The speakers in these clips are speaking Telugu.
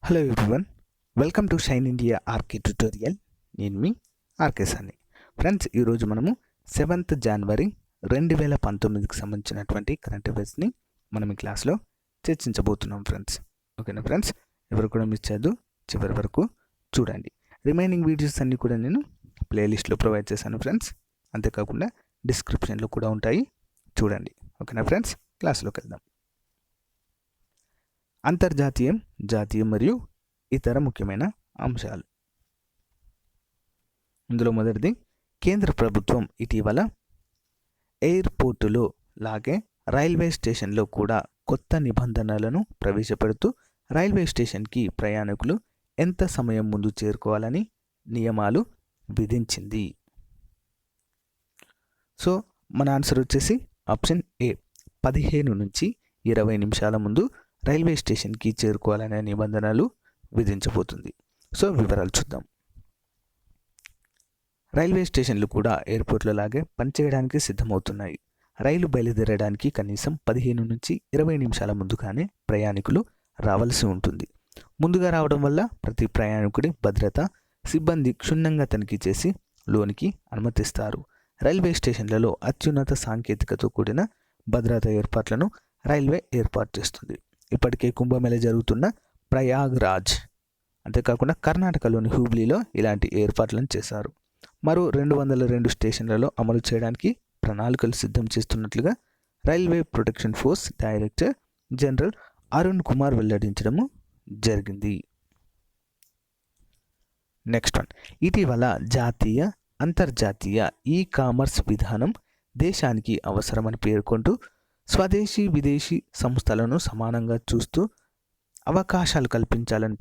Hello everyone, welcome to shine India RK tutorial. నేను మీ ఆర్కే సాని. ఫ్రెండ్స్, ఈరోజు మనము 7th జనవరి 2019కి సంబంధించినటువంటి కరెంట్ అఫైర్స్ని మనం ఈ క్లాస్లో చర్చించబోతున్నాం ఫ్రెండ్స్. ఓకేనా ఫ్రెండ్స్, ఎవరు కూడా మిస్ చేయద్దు, చివరి వరకు చూడండి. రిమైనింగ్ వీడియోస్ అన్నీ కూడా నేను ప్లేలిస్ట్లో ప్రొవైడ్ చేశాను ఫ్రెండ్స్. అంతేకాకుండా డిస్క్రిప్షన్లో కూడా ఉంటాయి, చూడండి. ఓకేనా ఫ్రెండ్స్, క్లాస్లోకి వెళ్దాం. అంతర్జాతీయం, జాతీయం మరియు ఇతర ముఖ్యమైన అంశాలు. ఇందులో మొదటిది, కేంద్ర ప్రభుత్వం ఇటీవల ఎయిర్పోర్టులో లాగే రైల్వే స్టేషన్లో కూడా కొత్త నిబంధనలను ప్రవేశపెడుతూ రైల్వే స్టేషన్కి ప్రయాణికులు ఎంత సమయం ముందు చేరుకోవాలని నియమాలు విధించింది. సో మన ఆన్సర్ వచ్చేసి ఆప్షన్ ఏ, 15 నుంచి 20 నిమిషాల ముందు రైల్వే స్టేషన్కి చేరుకోవాలనే నిబంధనలు విధించబోతుంది. సో వివరాలు చూద్దాం. రైల్వే స్టేషన్లు కూడా ఎయిర్పోర్ట్ల లాగే పనిచేయడానికి సిద్ధమవుతున్నాయి. రైలు బయలుదేరడానికి కనీసం 15 నుంచి 20 నిమిషాల ముందుగానే ప్రయాణికులు రావాల్సి ఉంటుంది. ముందుగా రావడం వల్ల ప్రతి ప్రయాణికుడి భద్రత సిబ్బంది క్షుణ్ణంగా తనిఖీ చేసి లోనికి అనుమతిస్తారు. రైల్వే స్టేషన్లలో అత్యున్నత సాంకేతికతో కూడిన భద్రతా ఏర్పాట్లను రైల్వే ఏర్పాటు చేస్తుంది. ఇప్పటికే కుంభమేళ జరుగుతున్న ప్రయాగ్రాజ్, అంతేకాకుండా కర్ణాటకలోని హుబ్లీలో ఇలాంటి ఏర్పాట్లను చేశారు. మరో 202 స్టేషన్లలో అమలు చేయడానికి ప్రణాళికలు సిద్ధం చేస్తున్నట్లుగా railway protection force director general Arun Kumar వెల్లడించడం జరిగింది. నెక్స్ట్ వన్, ఇటీవల జాతీయ, అంతర్జాతీయ ఈ కామర్స్ విధానం దేశానికి అవసరమని పేర్కొంటూ స్వదేశీ, విదేశీ సంస్థలను సమానంగా చూస్తూ అవకాశాలు కల్పించాలని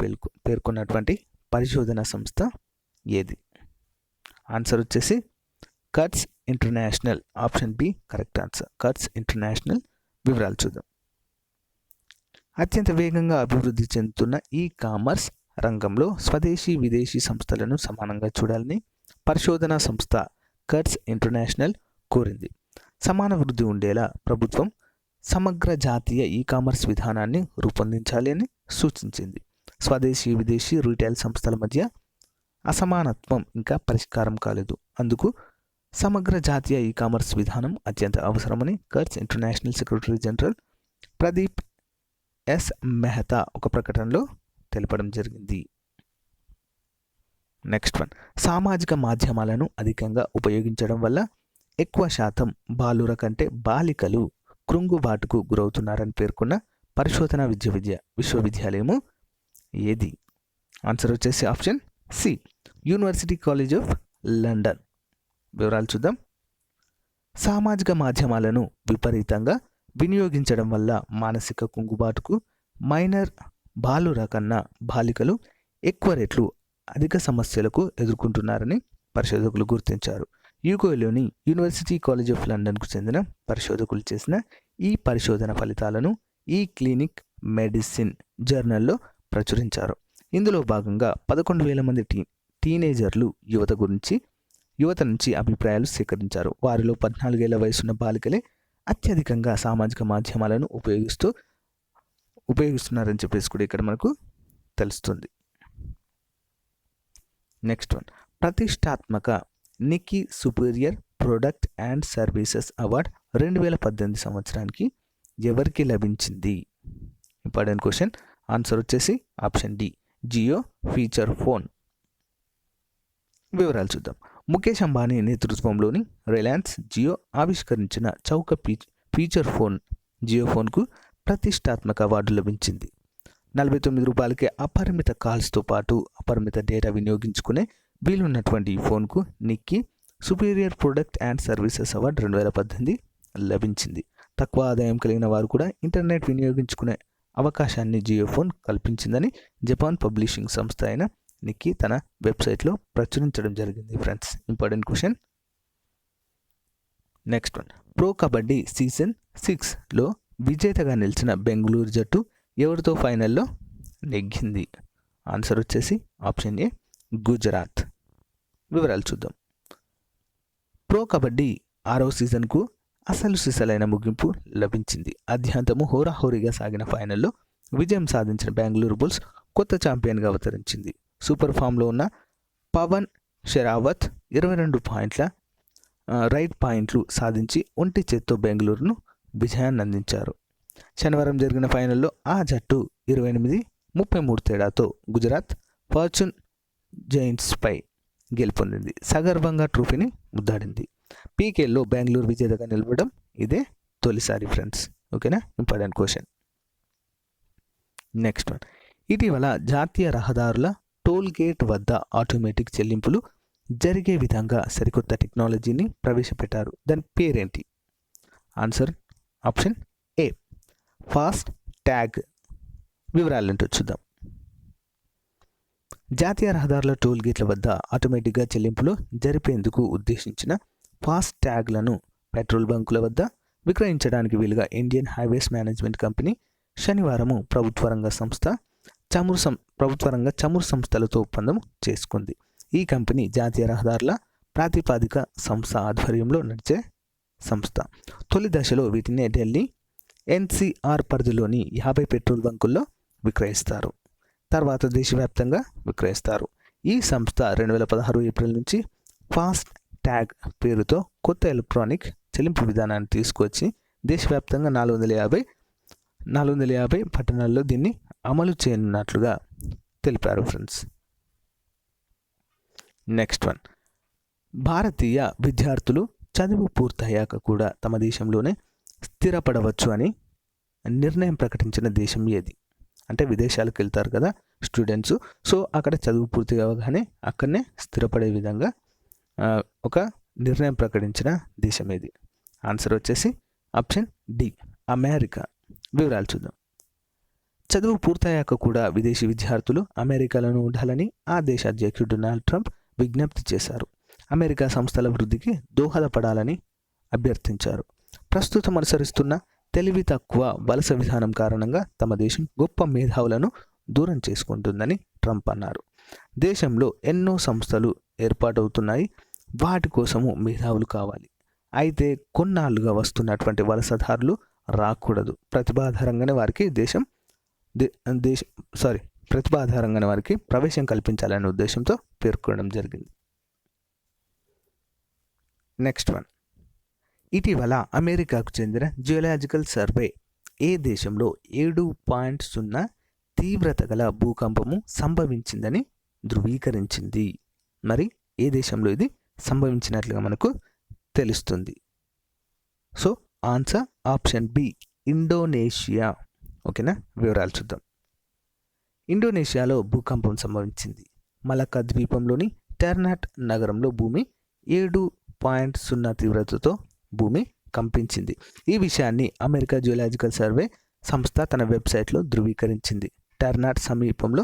పేర్కొన్నటువంటి పరిశోధన సంస్థ ఏది? ఆన్సర్ వచ్చేసి CUTS international. Option B correct answer, CUTS international. వివరాలు చూద్దాం. అత్యంత వేగంగా అభివృద్ధి చెందుతున్న ఈ కామర్స్ రంగంలో స్వదేశీ, విదేశీ సంస్థలను సమానంగా చూడాలని పరిశోధనా సంస్థ కట్స్ ఇంటర్నేషనల్ కోరింది. సమాన వృద్ధి ఉండేలా ప్రభుత్వం సమగ్ర జాతీయ ఈ కామర్స్ విధానాన్ని రూపొందించాలి అని సూచించింది. స్వదేశీ, విదేశీ రీటైల్ సంస్థల మధ్య అసమానత్వం ఇంకా పరిష్కారం కాలేదు. అందుకు సమగ్ర జాతీయ ఈ కామర్స్ విధానం అత్యంత అవసరమని CUTS international secretary general Pradeep S Mehta ఒక ప్రకటనలో తెలపడం జరిగింది. నెక్స్ట్ వన్, సామాజిక మాధ్యమాలను అధికంగా ఉపయోగించడం వల్ల ఎక్కువ శాతం బాలుర కంటే బాలికలు కృంగుబాటుకు గురవుతున్నారని పేర్కొన్న పరిశోధన విశ్వవిద్యాలయము ఏది? ఆన్సర్ వచ్చేసి option C, university college of London. వివరాలు చూద్దాం. సామాజిక మాధ్యమాలను విపరీతంగా వినియోగించడం వల్ల మానసిక కుంగుబాటుకు మైనర్ బాలుర కన్నా బాలికలు ఎక్కువ రెట్లు అధిక సమస్యలకు ఎదుర్కొంటున్నారని పరిశోధకులు గుర్తించారు. యూకేలోని యూనివర్సిటీ కాలేజ్ ఆఫ్ లండన్కు చెందిన పరిశోధకులు చేసిన ఈ పరిశోధన ఫలితాలను ఈ క్లినిక్ మెడిసిన్ జర్నల్లో ప్రచురించారు. ఇందులో భాగంగా 11,000 మంది టీనేజర్లు యువత నుంచి అభిప్రాయాలు సేకరించారు. వారిలో 14 ఏళ్ల వయసున్న బాలికలే అత్యధికంగా సామాజిక మాధ్యమాలను ఉపయోగిస్తున్నారని చెప్పేసి కూడా ఇక్కడ మనకు తెలుస్తుంది. నెక్స్ట్ వన్, ప్రతిష్టాత్మక Nikkei superior product and services award 2018 సంవత్సరానికి ఎవరికి లభించింది? Important question. ఆన్సర్ వచ్చేసి option D, Jio feature phone. వివరాలు చూద్దాం. ముఖేష్ అంబానీ నేతృత్వంలోని రిలయన్స్ జియో ఆవిష్కరించిన చౌక ఫీచర్ ఫోన్ జియో ఫోన్కు ప్రతిష్టాత్మక అవార్డు లభించింది. 49 రూపాయలకే అపరిమిత కాల్స్తో పాటు అపరిమిత డేటా వినియోగించుకునే వీలున్నటువంటి ఈ ఫోన్కు Nikki superior product and services award 2018 లభించింది. తక్కువ ఆదాయం కలిగిన వారు కూడా ఇంటర్నెట్ వినియోగించుకునే అవకాశాన్ని జియో ఫోన్ కల్పించిందని జపాన్ పబ్లిషింగ్ సంస్థ అయిన నిక్కీ తన వెబ్సైట్లో ప్రచురించడం జరిగింది. Friends, important question. Next one, pro kabaddi season 6లో విజేతగా నిలిచిన బెంగళూరు జట్టు ఎవరితో ఫైనల్లో నెగ్గింది? ఆన్సర్ వచ్చేసి ఆప్షన్ ఏ, గుజరాత్. వివరాలు చూద్దాం. ప్రో కబడ్డీ 6వ సీజన్కు అసలు సిసలైన ముగింపు లభించింది. ఆద్యంతము హోరాహోరీగా సాగిన ఫైనల్లో విజయం సాధించిన బెంగళూరు బుల్స్ కొత్త ఛాంపియన్గా అవతరించింది. సూపర్ ఫామ్లో ఉన్న పవన్ షెరావత్ 22 పాయింట్ల రైట్ పాయింట్లు సాధించి ఒంటి చేత్తో బెంగళూరును విజయాన్ని అందించారు. శనివారం జరిగిన ఫైనల్లో ఆ జట్టు 28-33 తేడాతో గుజరాత్ ఫార్చ్యూన్ జైంట్స్పై గెలుపొందింది. సగర్వంగా ట్రోఫీని ముద్దాడింది. పీకేల్లో బెంగళూరు విజేతగా నిలవడం ఇదే తొలిసారి ఫ్రెండ్స్. ఓకేనా, ఇంపార్టెంట్ క్వశ్చన్. నెక్స్ట్ వన్, ఇటీవల జాతీయ రహదారుల టోల్ గేట్ వద్ద ఆటోమేటిక్ చెల్లింపులు జరిగే విధంగా సరికొత్త టెక్నాలజీని ప్రవేశపెట్టారు. దాని పేరేంటి? Answer option A, FASTag. వివరాలేంటో చూద్దాం. జాతీయ రహదారుల టోల్ గేట్ల వద్ద ఆటోమేటిక్గా చెల్లింపులు జరిపేందుకు ఉద్దేశించిన ఫాస్ట్ ట్యాగ్లను పెట్రోల్ బంకుల వద్ద విక్రయించడానికి వీలుగా ఇండియన్ హైవేస్ మేనేజ్మెంట్ కంపెనీ శనివారం ప్రభుత్వ రంగ చమురు సంస్థలతో ఒప్పందం చేసుకుంది. ఈ కంపెనీ జాతీయ రహదారుల ప్రాతిపాదిక సంస్థ ఆధ్వర్యంలో నడిచే సంస్థ. తొలి దశలో వీటిని ఢిల్లీ ఎన్సీఆర్ పరిధిలోని 50 పెట్రోల్ బంకుల్లో విక్రయిస్తారు. తర్వాత దేశవ్యాప్తంగా విక్రయిస్తారు. ఈ సంస్థ 2016 ఏప్రిల్ నుంచి ఫాస్ట్ ట్యాగ్ పేరుతో కొత్త ఎలక్ట్రానిక్ చెల్లింపు విధానాన్ని తీసుకొచ్చి దేశవ్యాప్తంగా 450 పట్టణాల్లో దీన్ని అమలు చేయనున్నట్లుగా తెలిపారు ఫ్రెండ్స్. నెక్స్ట్ వన్, భారతీయ విద్యార్థులు చదువు పూర్తయ్యాక కూడా తమ దేశంలోనే స్థిరపడవచ్చు అని నిర్ణయం ప్రకటించిన దేశం ఏది? అంటే విదేశాలకు వెళ్తారు కదా స్టూడెంట్స్, సో అక్కడ చదువు పూర్తి కావగానే అక్కడనే స్థిరపడే విధంగా ఒక నిర్ణయం ప్రకటించిన దేశం ఏది? ఆన్సర్ వచ్చేసి ఆప్షన్ డి, అమెరికా. వివరాలు చూద్దాం. చదువు పూర్తయ్యాక కూడా విదేశీ విద్యార్థులు అమెరికాలోనే ఉండాలని ఆ దేశ అధ్యక్షుడు డొనాల్డ్ ట్రంప్ విజ్ఞప్తి చేశారు. అమెరికా సంస్థల వృద్ధికి దోహదపడాలని అభ్యర్థించారు. ప్రస్తుతం అనుసరిస్తున్న తెలివి తక్కువ వలస విధానం కారణంగా తమ దేశం గొప్ప మేధావులను దూరం చేసుకుంటుందని ట్రంప్ అన్నారు. దేశంలో ఎన్నో సంస్థలు ఏర్పాటవుతున్నాయి, వాటి కోసము మేధావులు కావాలి. అయితే కొన్నాళ్ళుగా వస్తున్నటువంటి వలసదారులు రాకూడదు. ప్రతిభాధారంగానే వారికి ప్రవేశం కల్పించాలనే ఉద్దేశంతో పేర్కొనడం జరిగింది. నెక్స్ట్ వన్, ఇటీవల అమెరికాకు చెందిన జియోలాజికల్ సర్వే ఏ దేశంలో 7.0 తీవ్రత గల భూకంపము సంభవించిందని ధృవీకరించింది? మరి ఏ దేశంలో ఇది సంభవించినట్లుగా మనకు తెలుస్తుంది? So answer option B, Indonesia. ఓకేనా, వివరాలు చూద్దాం. ఇండోనేషియాలో భూకంపం సంభవించింది. మలక్కా ద్వీపంలోని టెర్నాట్ నగరంలో భూమి 7.0 తీవ్రతతో భూమి కంపించింది. ఈ విషయాన్ని అమెరికా జియోలాజికల్ సర్వే సంస్థ తన వెబ్సైట్లో ధృవీకరించింది. టెర్నాట్ సమీపంలో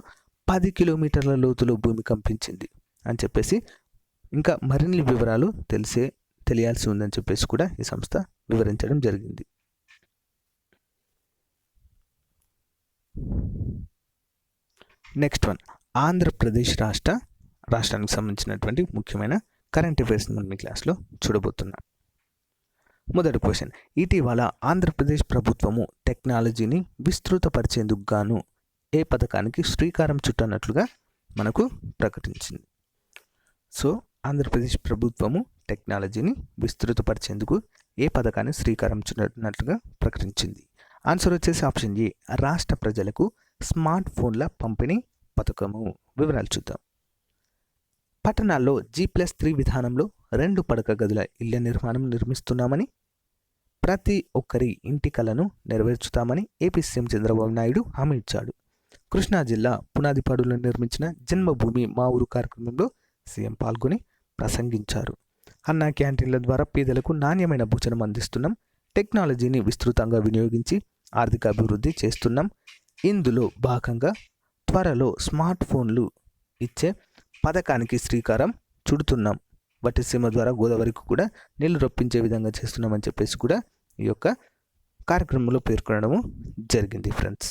10 కిలోమీటర్ల లోతులో భూమి కంపించింది అని చెప్పేసి, ఇంకా మరిన్ని వివరాలు తెలియాల్సి ఉందని చెప్పేసి కూడా ఈ సంస్థ వివరించడం జరిగింది. నెక్స్ట్ వన్, ఆంధ్రప్రదేశ్ రాష్ట్రానికి సంబంధించినటువంటి ముఖ్యమైన కరెంట్ అఫైర్స్ మనం ఈ క్లాస్లో చూడబోతున్నాం. మొదటి క్వశ్చన్, ఇటీవల ఆంధ్రప్రదేశ్ ప్రభుత్వము టెక్నాలజీని విస్తృతపరిచేందుకు గాను ఏ పథకానికి శ్రీకారం చుట్టనట్లుగా మనకు ప్రకటించింది? సో ఆంధ్రప్రదేశ్ ప్రభుత్వము టెక్నాలజీని విస్తృతపరిచేందుకు ఏ పథకాన్ని శ్రీకారం చుట్టనట్లుగా ప్రకటించింది? ఆన్సర్ వచ్చేసి ఆప్షన్ ఏ, రాష్ట్ర ప్రజలకు స్మార్ట్ ఫోన్ల పంపిణీ పథకము. వివరాలు చూద్దాం. పట్టణాల్లో G+3 విధానంలో 2 పడక గదుల ఇళ్ల నిర్మిస్తున్నామని, ప్రతి ఒక్కరి ఇంటి కలను నెరవేర్చుతామని ఏపీ సీఎం చంద్రబాబు నాయుడు హామీ ఇచ్చాడు. కృష్ణా జిల్లా పునాదిపాడులో నిర్మించిన జన్మభూమి మా ఊరు కార్యక్రమంలో సీఎం పాల్గొని ప్రసంగించారు. అన్నా క్యాంటీన్ల ద్వారా పేదలకు నాణ్యమైన భోజనం అందిస్తున్నాం. టెక్నాలజీని విస్తృతంగా వినియోగించి ఆర్థిక అభివృద్ధి చేస్తున్నాం. ఇందులో భాగంగా త్వరలో స్మార్ట్ ఫోన్లు ఇచ్చే పథకానికి శ్రీకారం చుడుతున్నాం. వటిసీమ ద్వారా గోదావరికి కూడా నీళ్లు రప్పించే విధంగా చేస్తున్నామని చెప్పేసి కూడా ఈ యొక్క కార్యక్రమంలో పేర్కొనడము జరిగింది ఫ్రెండ్స్.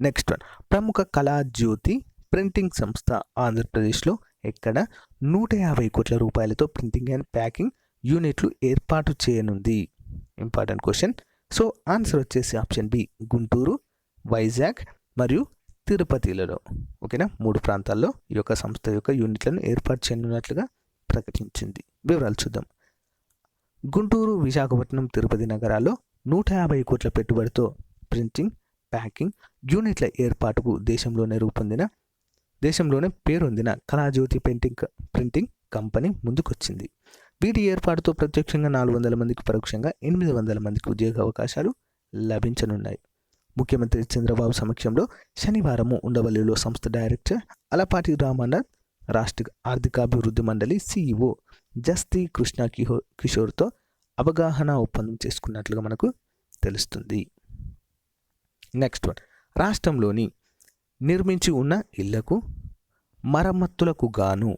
నెక్స్ట్ వన్, ప్రముఖ కళాజ్యోతి ప్రింటింగ్ సంస్థ ఆంధ్రప్రదేశ్లో ఎక్కడ 150 కోట్ల రూపాయలతో ప్రింటింగ్ అండ్ ప్యాకింగ్ యూనిట్లు ఏర్పాటు చేయనుంది? Important question. సో ఆన్సర్ వచ్చేసి ఆప్షన్ బి గుంటూరు, వైజాగ్ మరియు తిరుపతిలలో. ఓకేనా, 3 ప్రాంతాల్లో ఈ యొక్క సంస్థ యొక్క యూనిట్లను ఏర్పాటు చేయనున్నట్లుగా ప్రకటించింది. వివరాలు చూద్దాం. గుంటూరు, విశాఖపట్నం, తిరుపతి నగరాల్లో 150 కోట్ల పెట్టుబడితో ప్రింటింగ్, ప్యాకింగ్ యూనిట్ల ఏర్పాటుకు దేశంలోనే పేరొందిన కళాజ్యోతి ప్రింటింగ్ కంపెనీ ముందుకొచ్చింది. వీటి ఏర్పాటుతో ప్రత్యక్షంగా 400 మందికి, పరోక్షంగా 800 మందికి ఉద్యోగ అవకాశాలు లభించనున్నాయి. ముఖ్యమంత్రి చంద్రబాబు సమక్షంలో శనివారం ఉండవల్లిలో సంస్థ డైరెక్టర్ అలపాటి రామానాథ్, రాష్ట్ర ఆర్థికాభివృద్ధి మండలి సిఇఓ జస్తి కృష్ణ కిషోర్తో అవగాహన ఒప్పందం చేసుకున్నట్లుగా మనకు తెలుస్తుంది. నెక్స్ట్ వన్, రాష్ట్రంలోని నిర్మించి ఉన్న ఇళ్లకు మరమ్మతులకు గాను,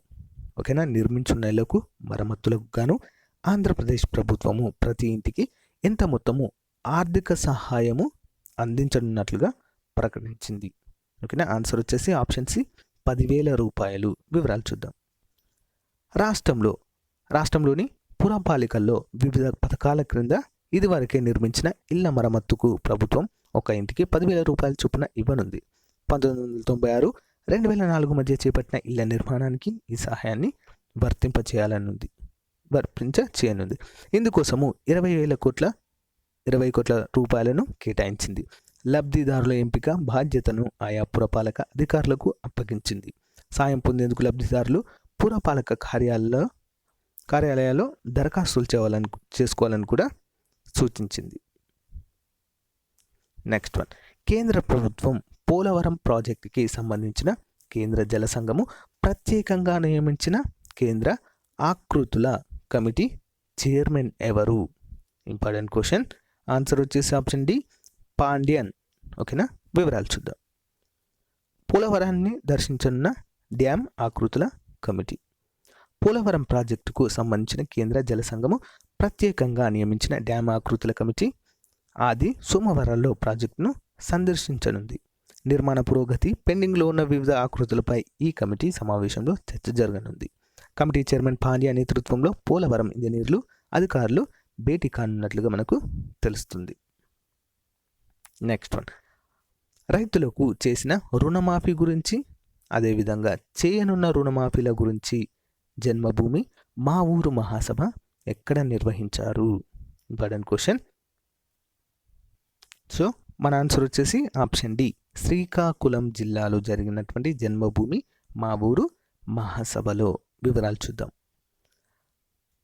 ఓకేనా, నిర్మించున్న ఇళ్లకు మరమ్మతులకు గాను ఆంధ్రప్రదేశ్ ప్రభుత్వము ప్రతి ఇంటికి ఎంత మొత్తము ఆర్థిక సహాయము అందించనున్నట్లుగా ప్రకటించింది. ఓకేనా, ఆన్సర్ వచ్చేసి ఆప్షన్ సి 10,000 రూపాయలు. వివరాలు చూద్దాం. రాష్ట్రంలోని పురపాలికల్లో వివిధ పథకాల క్రింద ఇదివరకే నిర్మించిన ఇళ్ల మరమ్మతుకు ప్రభుత్వం ఒక ఇంటికి 10,000 రూపాయల చొప్పున ఇవ్వనుంది. 1996, 2004 మధ్య చేపట్టిన ఇళ్ల నిర్మాణానికి ఈ సహాయాన్ని వర్తింపచేయనుంది. ఇందుకోసము 20 కోట్ల రూపాయలను కేటాయించింది. లబ్ధిదారుల ఎంపిక బాధ్యతను ఆయా పురపాలక అధికారులకు అప్పగించింది. సాయం పొందేందుకు లబ్ధిదారులు పురపాలక కార్యాలయాల్లో దరఖాస్తులు చేసుకోవాలని కూడా సూచించింది. నెక్స్ట్ వన్, కేంద్ర ప్రభుత్వం పోలవరం ప్రాజెక్టుకి సంబంధించిన కేంద్ర జల సంఘము ప్రత్యేకంగా నియమించిన కేంద్ర ఆకృతుల కమిటీ చైర్మన్ ఎవరు? Important question. ఆన్సర్ వచ్చేసి ఆప్షన్ డి పాండ్యన్. ఓకేనా, వివరాలు చూద్దాం. పోలవరాన్ని దర్శించనున్న డ్యామ్ ఆకృతుల కమిటీ. పోలవరం ప్రాజెక్టుకు సంబంధించిన కేంద్ర జల సంఘము ప్రత్యేకంగా నియమించిన డ్యామ్ ఆకృతుల కమిటీ సోమవారాల్లో ప్రాజెక్టును సందర్శించనుంది. నిర్మాణ పురోగతి, పెండింగ్లో ఉన్న వివిధ ఆకృతులపై ఈ కమిటీ సమావేశంలో చర్చ జరగనుంది. కమిటీ చైర్మన్ పాండ్యా నేతృత్వంలో పోలవరం ఇంజనీర్లు, అధికారులు భేటీ కానున్నట్లుగా మనకు తెలుస్తుంది. నెక్స్ట్ వన్, రైతులకు చేసిన రుణమాఫీ గురించి, అదేవిధంగా చేయనున్న రుణమాఫీల గురించి జన్మభూమి మా ఊరు మహాసభ ఎక్కడ నిర్వహించారు? Important question. సో మన ఆన్సర్ వచ్చేసి ఆప్షన్ డి శ్రీకాకుళం జిల్లాలో జరిగినటువంటి జన్మభూమి మా ఊరు మహాసభలో. వివరాలు చూద్దాం.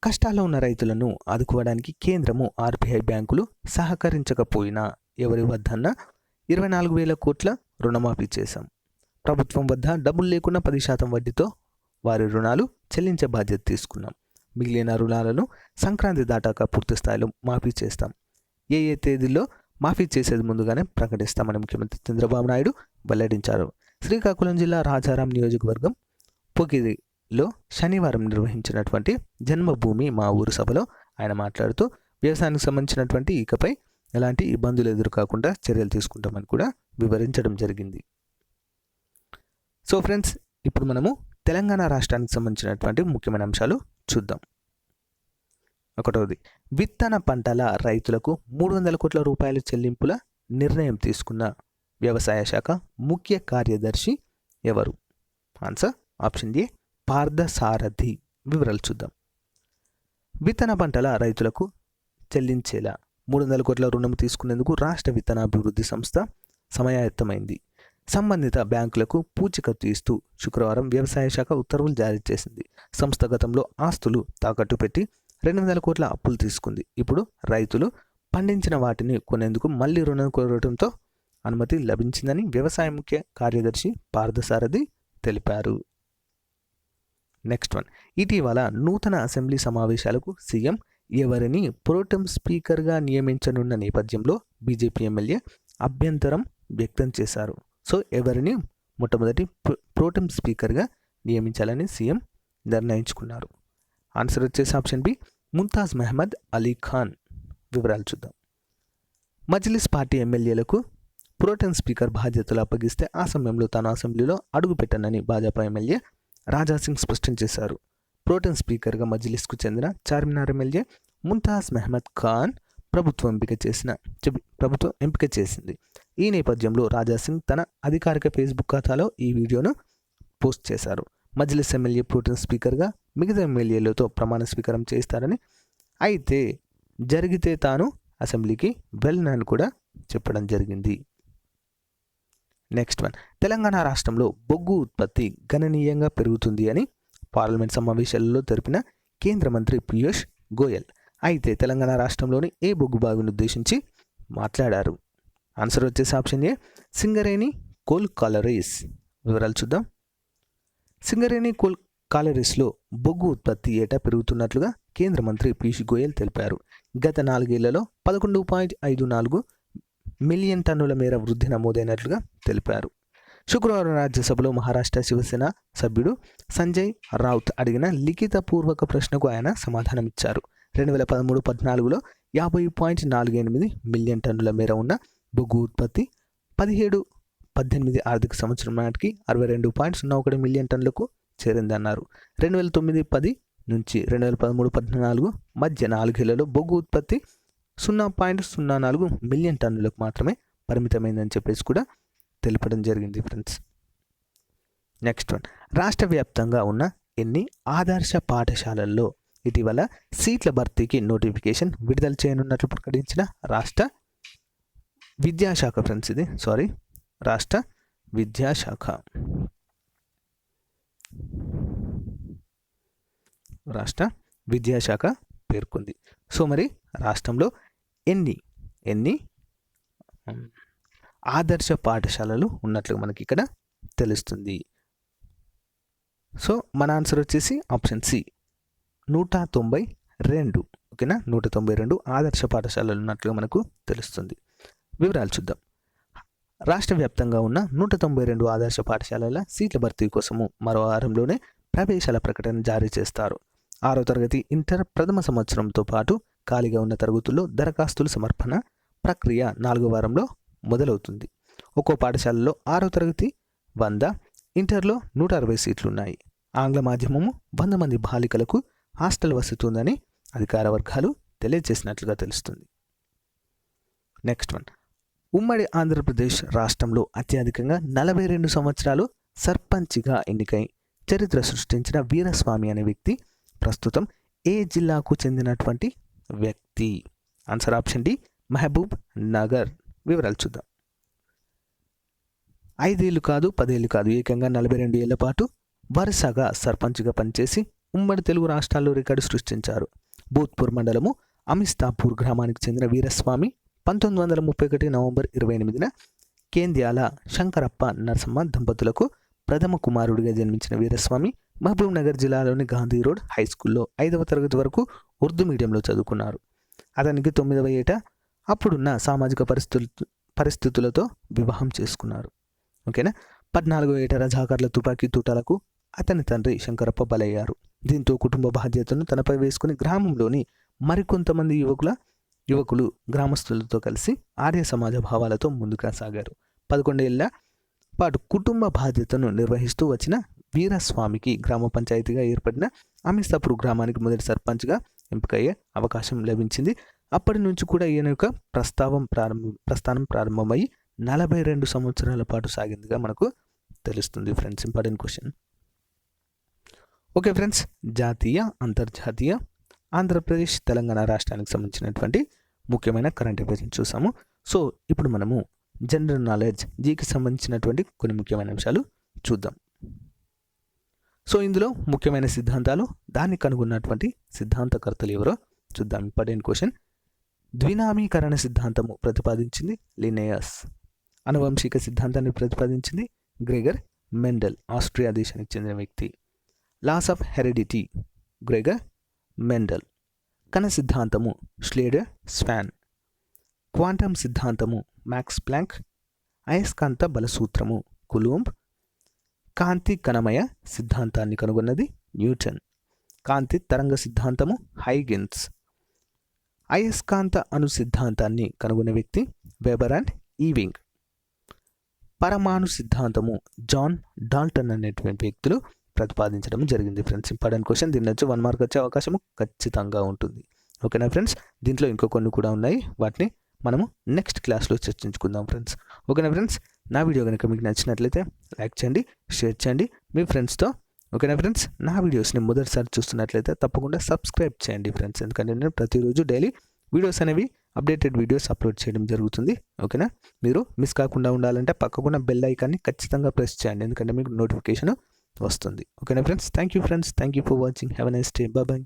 కష్టాల్లో ఉన్న రైతులను ఆదుకోవడానికి కేంద్రము, ఆర్బీఐ బ్యాంకులు సహకరించకపోయినా ఎవరి వద్దన్నా 24,000 కోట్ల రుణమాఫీ చేశాం. ప్రభుత్వం వద్ద డబ్బులు లేకున్నా 10% వడ్డీతో వారి రుణాలు చెల్లించే బాధ్యత తీసుకున్నాం. మిగిలిన రుణాలను సంక్రాంతి దాటాక పూర్తి స్థాయిలో మాఫీ చేస్తాం. ఏ తేదీల్లో మాఫీ చేసేది ముందుగానే ప్రకటిస్తామని ముఖ్యమంత్రి చంద్రబాబు నాయుడు వెల్లడించారు. శ్రీకాకుళం జిల్లా రాజారాం నియోజకవర్గం పొగిరిలో శనివారం నిర్వహించినటువంటి జన్మభూమి మా ఊరు సభలో ఆయన మాట్లాడుతూ వ్యవసాయానికి సంబంధించినటువంటి ఇకపై ఎలాంటి ఇబ్బందులు ఎదురుకాకుండా చర్యలు తీసుకుంటామని కూడా వివరించడం జరిగింది. సో ఫ్రెండ్స్, ఇప్పుడు మనము తెలంగాణ రాష్ట్రానికి సంబంధించినటువంటి ముఖ్యమైన అంశాలు చూద్దాం. ఒకటవది, విత్తన పంటల రైతులకు 300 కోట్ల రూపాయల చెల్లింపుల నిర్ణయం తీసుకున్న వ్యవసాయ శాఖ ముఖ్య కార్యదర్శి ఎవరు? Answer option A Parthasarathi. వివరాలు చూద్దాం. విత్తన పంటల రైతులకు చెల్లించేలా 300 కోట్ల రుణం తీసుకునేందుకు రాష్ట్ర విత్తనాభివృద్ధి సంస్థ సమాయత్తమైంది. సంబంధిత బ్యాంకులకు పూచీకత్తు ఇస్తూ శుక్రవారం వ్యవసాయ శాఖ ఉత్తర్వులు జారీ చేసింది. సంస్థ గతంలో ఆస్తులు తాకట్టు పెట్టి 200 కోట్ల అప్పులు తీసుకుంది. ఇప్పుడు రైతులు పండించిన వాటిని కొనేందుకు మళ్లీ రుణం కోరడంతో అనుమతి లభించిందని వ్యవసాయ ముఖ్య కార్యదర్శి పార్థసారథి తెలిపారు. నెక్స్ట్ వన్, ఇటీవల నూతన అసెంబ్లీ సమావేశాలకు సీఎం ఎవరిని ప్రోటెం స్పీకర్గా నియమించనున్న నేపథ్యంలో బీజేపీ ఎమ్మెల్యే అభ్యంతరం వ్యక్తం చేశారు. సో ఎవరిని మొట్టమొదటి ప్రోటెం స్పీకర్గా నియమించాలని సీఎం నిర్ణయించుకున్నారు. ఆన్సర్ వచ్చేసి ఆప్షన్ బి ముంతాజ్ మహమ్మద్ అలీ ఖాన్. వివరాలు చూద్దాం. మజ్లిస్ పార్టీ ఎమ్మెల్యేలకు ప్రోటెం స్పీకర్ బాధ్యతలు అప్పగిస్తే ఆ సమయంలో తాను అసెంబ్లీలో అడుగుపెట్టనని భాజపా ఎమ్మెల్యే రాజాసింగ్ స్పష్టం చేశారు. ప్రోటెం స్పీకర్గా మజ్లిస్కు చెందిన చార్మినార్ ఎమ్మెల్యే ముంతాజ్ మహమ్మద్ ఖాన్ ప్రభుత్వం ఎంపిక చేసింది. ఈ నేపథ్యంలో రాజా సింగ్ తన అధికారిక ఫేస్బుక్ ఖాతాలో ఈ వీడియోను పోస్ట్ చేశారు. మజ్లిస్ ఎమ్మెల్యే ప్రోటెం స్పీకర్గా మిగతా ఎమ్మెల్యేలతో ప్రమాణ స్వీకారం చేస్తారని, అయితే జరిగితే తాను అసెంబ్లీకి వెళ్ళనని కూడా చెప్పడం జరిగింది. నెక్స్ట్ వన్, తెలంగాణ రాష్ట్రంలో బొగ్గు ఉత్పత్తి గణనీయంగా పెరుగుతుంది అని పార్లమెంట్ సమావేశాలలో తెలిపిన కేంద్ర మంత్రి పీయూష్ గోయల్. అయితే తెలంగాణ రాష్ట్రంలోని ఏ బొగ్గు బావిని ఉద్దేశించి మాట్లాడారు? ఆన్సర్ వచ్చేసి option A, Singareni coal collieries. వివరాలు చూద్దాం. సింగరేణి కోల్ కాలరీస్లో బొగ్గు ఉత్పత్తి ఏటా పెరుగుతున్నట్లుగా కేంద్ర మంత్రి పీయూష్ గోయల్ తెలిపారు. గత 4 ఏళ్లలో 11.54 మిలియన్ టన్నుల మేర వృద్ధి నమోదైనట్లుగా తెలిపారు. శుక్రవారం రాజ్యసభలో మహారాష్ట్ర శివసేన సభ్యుడు సంజయ్ రౌత్ అడిగిన లిఖితపూర్వక ప్రశ్నకు ఆయన సమాధానమిచ్చారు. 2013-14లో 50.48 మిలియన్ టన్నుల మేర ఉన్న బొగ్గు ఉత్పత్తి 17-18 ఆర్థిక సంవత్సరం నాటికి 62.01 మిలియన్ టన్నులకు చేరిందన్నారు. 2009-10 నుంచి 2013-14 మధ్య 4 ఏళ్లలో బొగ్గు ఉత్పత్తి 0.04 మిలియన్ టన్నులకు మాత్రమే పరిమితమైందని చెప్పేసి కూడా తెలపడం జరిగింది ఫ్రెండ్స్. నెక్స్ట్ వన్, రాష్ట్ర వ్యాప్తంగా ఉన్న ఎన్ని ఆదర్శ పాఠశాలల్లో ఇటీవల సీట్ల భర్తీకి నోటిఫికేషన్ విడుదల చేయనున్నట్లు ప్రకటించిన రాష్ట్ర విద్యాశాఖ ఫ్రెండ్స్. రాష్ట్ర విద్యాశాఖ పేర్కొంది. సో మరి రాష్ట్రంలో ఎన్ని ఆదర్శ పాఠశాలలు ఉన్నట్లుగా మనకి ఇక్కడ తెలుస్తుంది. సో మన ఆన్సర్ వచ్చేసి ఆప్షన్ సి, 192. ఓకేనా, 192 ఆదర్శ పాఠశాలలు ఉన్నట్లుగా మనకు తెలుస్తుంది. వివరాలు చూద్దాం. రాష్ట్ర వ్యాప్తంగా ఉన్న 192 ఆదర్శ పాఠశాలల సీట్ల భర్తీ కోసము మరో వారంలోనే ప్రవేశాల ప్రకటన జారీ చేస్తారు. 6వ తరగతి ఇంటర్ ప్రథమ సంవత్సరంతో పాటు ఖాళీగా ఉన్న తరగతుల్లో దరఖాస్తుల సమర్పణ ప్రక్రియ 4వ వారంలో మొదలవుతుంది. ఒక్కో పాఠశాలలో 6వ తరగతి 100, ఇంటర్లో 160 సీట్లున్నాయి. ఆంగ్ల మాధ్యమము 100 మంది బాలికలకు హాస్టల్ వసతి ఉందని అధికార వర్గాలు తెలియజేసినట్లుగా తెలుస్తుంది. నెక్స్ట్ వన్, ఉమ్మడి ఆంధ్రప్రదేశ్ రాష్ట్రంలో అత్యధికంగా 42 సంవత్సరాలు సర్పంచ్గా ఎన్నికై చరిత్ర సృష్టించిన వీరస్వామి అనే వ్యక్తి ప్రస్తుతం ఏ జిల్లాకు చెందినటువంటి వ్యక్తి? Answer option D, Mahabubnagar. వివరాలు చూద్దాం. 5 ఏళ్ళు కాదు 10 ఏళ్ళు కాదు, ఏకంగా 42 ఏళ్ల పాటు వరుసగా సర్పంచ్గా పనిచేసి ఉమ్మడి తెలుగు రాష్ట్రాల్లో రికార్డు సృష్టించారు. భూత్పూర్ మండలము అమిస్తాపూర్ గ్రామానికి చెందిన వీరస్వామి 1931 నవంబర్ 28న కేంద్యాల శంకరప్ప నరసమ్మ దంపతులకు ప్రథమ కుమారుడిగా జన్మించిన వీరస్వామి మహబూబ్ నగర్ జిల్లాలోని గాంధీ రోడ్ హై స్కూల్లో 5వ తరగతి వరకు ఉర్దూ మీడియంలో చదువుకున్నారు. అతనికి 9వ ఏట అప్పుడున్న సామాజిక పరిస్థితులతో వివాహం చేసుకున్నారు. ఓకేనా. 14వ ఏట రజాకార్ల తుపాకీ తూటాలకు అతని తండ్రి శంకరప్ప బలయ్యారు. దీంతో కుటుంబ బాధ్యతను తనపై వేసుకుని గ్రామంలోని మరికొంతమంది యువకులు గ్రామస్తులతో కలిసి ఆర్య సమాజ భావాలతో ముందుకు సాగారు. 11 ఏళ్ల పాటు కుటుంబ బాధ్యతను నిర్వహిస్తూ వచ్చిన వీరస్వామికి గ్రామ పంచాయతీగా ఏర్పడిన అమిస్తాపూర్ గ్రామానికి మొదటి సర్పంచ్గా ఎంపికయ్యే అవకాశం లభించింది. అప్పటి నుంచి కూడా ఈయన యొక్క ప్రస్థానం ప్రారంభమై 42 సంవత్సరాల పాటు సాగిందిగా మనకు తెలుస్తుంది friends. Important question. Okay friends, జాతీయ అంతర్జాతీయ ఆంధ్రప్రదేశ్ తెలంగాణ రాష్ట్రానికి సంబంధించినటువంటి ముఖ్యమైన కరెంట్ అఫైర్స్ని చూసాము. సో ఇప్పుడు మనము జనరల్ నాలెడ్జ్ జీకి సంబంధించినటువంటి కొన్ని ముఖ్యమైన అంశాలు చూద్దాం. సో ఇందులో ముఖ్యమైన సిద్ధాంతాలు, దాన్ని కనుగొన్నటువంటి సిద్ధాంతకర్తలు ఎవరో చూద్దాం. Important question. ద్వినామీకరణ సిద్ధాంతము ప్రతిపాదించింది లిన్నెయస్. అనువంశిక సిద్ధాంతాన్ని ప్రతిపాదించింది గ్రెగర్ మెండల్, ఆస్ట్రియా దేశానికి చెందిన వ్యక్తి. Laws of heredity Gregor Mendel. కణ సిద్ధాంతము ష్లేడర్ స్వాన్. క్వాంటం సిద్ధాంతము మ్యాక్స్ ప్లాంక్. అయస్కాంత బలసూత్రము కులూంబ్. కాంతి కణమయ సిద్ధాంతాన్ని కనుగొన్నది న్యూటన్. కాంతి తరంగ సిద్ధాంతము హైగెన్స్. అయస్కాంత అణు సిద్ధాంతాన్ని కనుగొన్న వ్యక్తి వెబర్ అండ్ ఈవింగ్. పరమాణు సిద్ధాంతము జాన్ డాల్టన్ అనేటువంటి వ్యక్తులు ప్రతిపాదించడం జరిగింది ఫ్రెండ్స్. Important question. దీని నుంచి 1 మార్క్ వచ్చే అవకాశము ఖచ్చితంగా ఉంటుంది. ఓకేనా ఫ్రెండ్స్, దీంట్లో ఇంకో కొన్ని కూడా ఉన్నాయి, వాటిని మనము నెక్స్ట్ క్లాస్లో చర్చించుకుందాం ఫ్రెండ్స్. ఓకేనా ఫ్రెండ్స్, నా వీడియో కనుక మీకు నచ్చినట్లయితే లైక్ చేయండి, షేర్ చేయండి మీ ఫ్రెండ్స్తో. ఓకేనా ఫ్రెండ్స్, నా వీడియోస్ని మొదటిసారి చూస్తున్నట్లయితే తప్పకుండా సబ్స్క్రైబ్ చేయండి ఫ్రెండ్స్, ఎందుకంటే నేను ప్రతిరోజు డైలీ వీడియోస్ అనేవి అప్డేటెడ్ వీడియోస్ అప్లోడ్ చేయడం జరుగుతుంది. ఓకేనా, మీరు మిస్ కాకుండా ఉండాలంటే పక్కకున్న బెల్ ఐకాన్ని ఖచ్చితంగా ప్రెస్ చేయండి, ఎందుకంటే మీకు నోటిఫికేషన్ వస్తుంది. ఓకేనా friends, thank you friends, thank you for watching, have a nice day, bye bye.